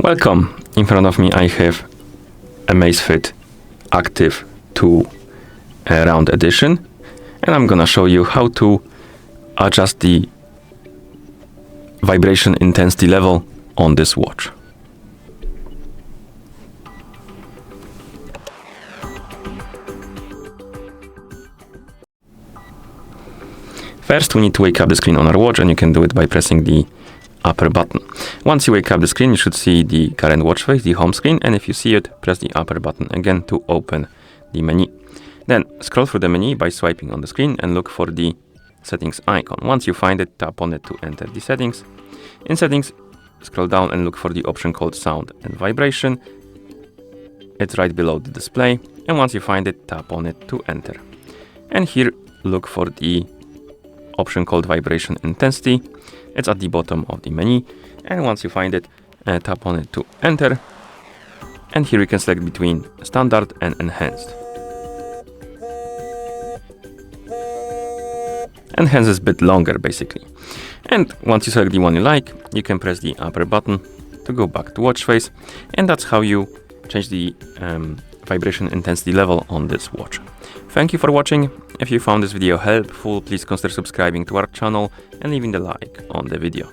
Welcome. In front of me I have AMAZFIT Active 2 Round Edition, and I'm gonna show you how to adjust the vibration intensity level on this watch. First, we need to wake up the screen on our watch, and you can do it by pressing the upper button. Once you wake up the screen, you should see the current watch face, the home screen, and if you see it, press the upper button again to open the menu. Then scroll through the menu by swiping on the screen and look for the settings icon. Once you find it, tap on it to enter the settings. In settings, scroll down and look for the option called sound and vibration. It's right below the display, and once you find it, tap on it to enter. And here, look for the option called vibration intensity. It's at the bottom of the menu, and once you find it, tap on it to enter. And here you can select between standard and enhanced. Enhanced is a bit longer basically. And once you select the one you like, you can press the upper button to go back to watch face, and that's how you change the vibration intensity level on this watch. Thank you for watching. If you found this video helpful, please consider subscribing to our channel and leaving a like on the video.